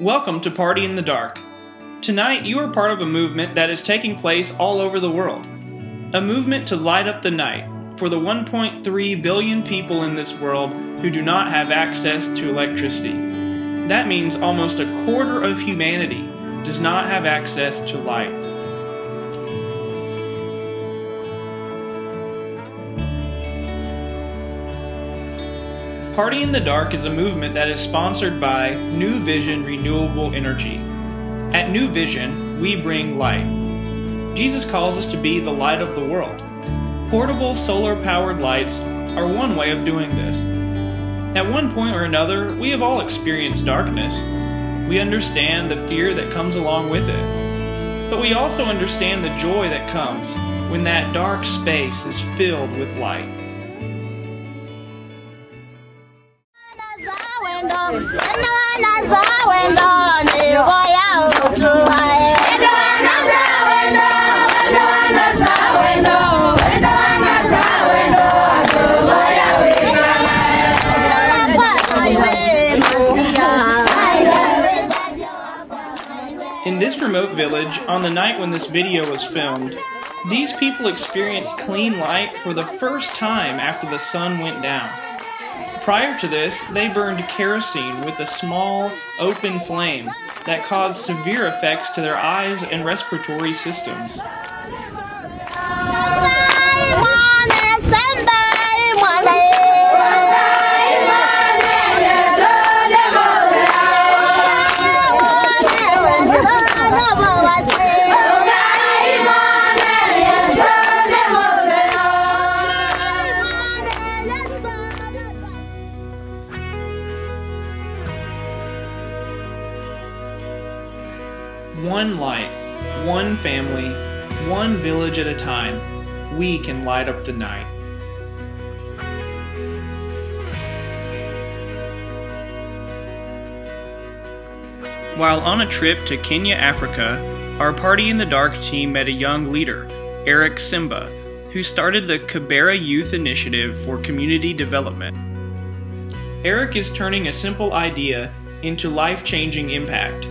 Welcome to Party in the Dark. Tonight you are part of a movement that is taking place all over the world. A movement to light up the night for the 1.3 billion people in this world who do not have access to electricity. That means almost a quarter of humanity does not have access to light. Party in the Dark is a movement that is sponsored by New Vision Renewable Energy. At New Vision, we bring light. Jesus calls us to be the light of the world. Portable solar-powered lights are one way of doing this. At one point or another, we have all experienced darkness. We understand the fear that comes along with it. But we also understand the joy that comes when that dark space is filled with light. In this remote village, on the night when this video was filmed, these people experienced clean light for the first time after the sun went down. Prior to this, they burned kerosene with a small, open flame that caused severe effects to their eyes and respiratory systems. One light, one family, one village at a time, we can light up the night. While on a trip to Kenya, Africa, our Party in the Dark team met a young leader, Eric Simba, who started the Kibera Youth Initiative for Community Development. Eric is turning a simple idea into life-changing impact.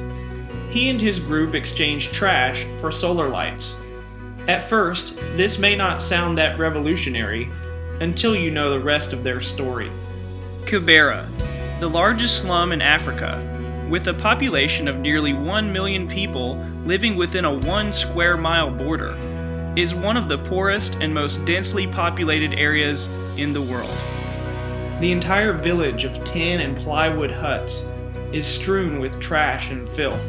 He and his group exchanged trash for solar lights. At first, this may not sound that revolutionary until you know the rest of their story. Kibera, the largest slum in Africa, with a population of nearly 1 million people living within a 1 square mile border, is one of the poorest and most densely populated areas in the world. The entire village of tin and plywood huts is strewn with trash and filth.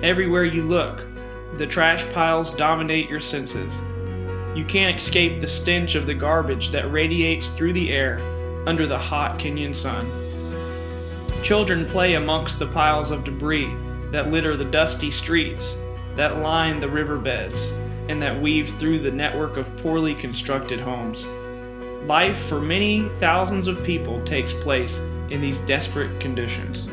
Everywhere you look, the trash piles dominate your senses. You can't escape the stench of the garbage that radiates through the air under the hot Kenyan sun. Children play amongst the piles of debris that litter the dusty streets, that line the riverbeds, and that weave through the network of poorly constructed homes. Life for many thousands of people takes place in these desperate conditions.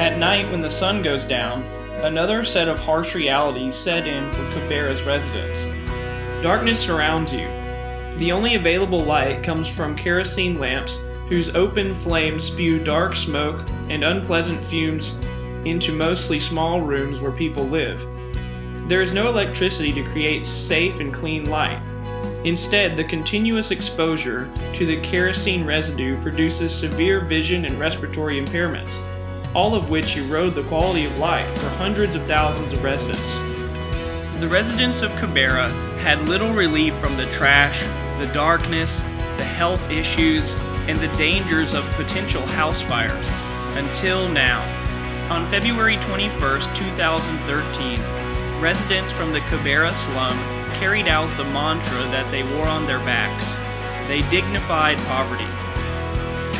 At night, when the sun goes down, another set of harsh realities set in for Kibera's residents. Darkness surrounds you. The only available light comes from kerosene lamps whose open flames spew dark smoke and unpleasant fumes into mostly small rooms where people live. There is no electricity to create safe and clean light. Instead, the continuous exposure to the kerosene residue produces severe vision and respiratory impairments, all of which erode the quality of life for hundreds of thousands of residents. The residents of Kibera had little relief from the trash, the darkness, the health issues, and the dangers of potential house fires, until now. On February 21st, 2013, residents from the Kibera slum carried out the mantra that they wore on their backs. They dignified poverty.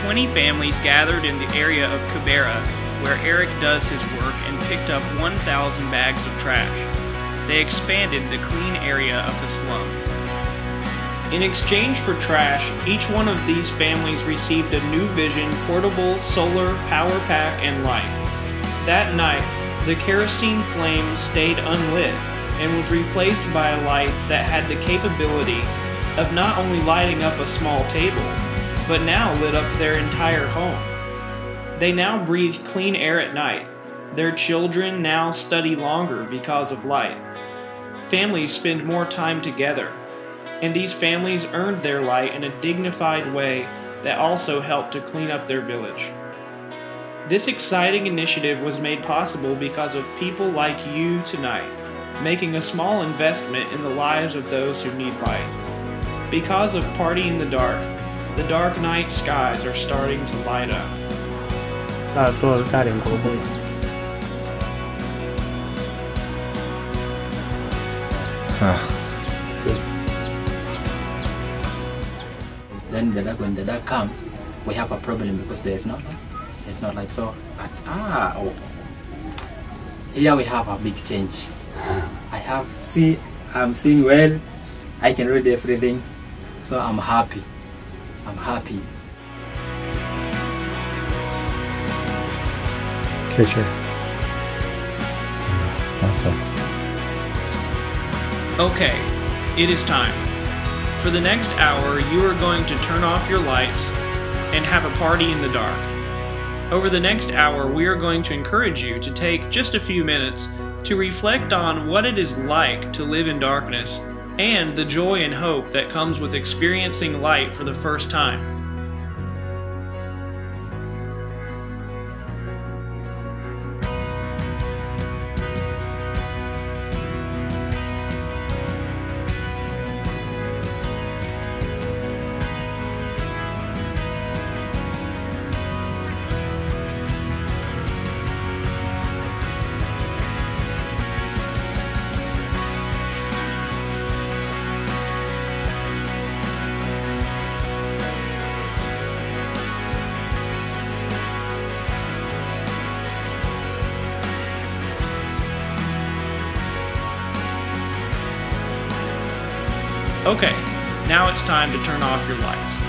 20 families gathered in the area of Kibera where Eric does his work and picked up 1,000 bags of trash. They expanded the clean area of the slum. In exchange for trash, each one of these families received a New Vision portable solar power pack and light. That night, the kerosene flame stayed unlit, and was replaced by a light that had the capability of not only lighting up a small table, but now lit up their entire home. They now breathe clean air at night. Their children now study longer because of light. Families spend more time together, and these families earned their light in a dignified way that also helped to clean up their village. This exciting initiative was made possible because of people like you tonight, making a small investment in the lives of those who need light. Because of Party in the dark night skies are starting to light up. 做大点国会。Then when the dark come, we have a problem because it's not like so. But here we have a big change. I'm seeing well. I can read everything, so I'm happy. Okay, sure. Okay, it is time. For the next hour, you are going to turn off your lights and have a party in the dark. Over the next hour, we are going to encourage you to take just a few minutes to reflect on what it is like to live in darkness and the joy and hope that comes with experiencing light for the first time. Okay, now it's time to turn off your lights.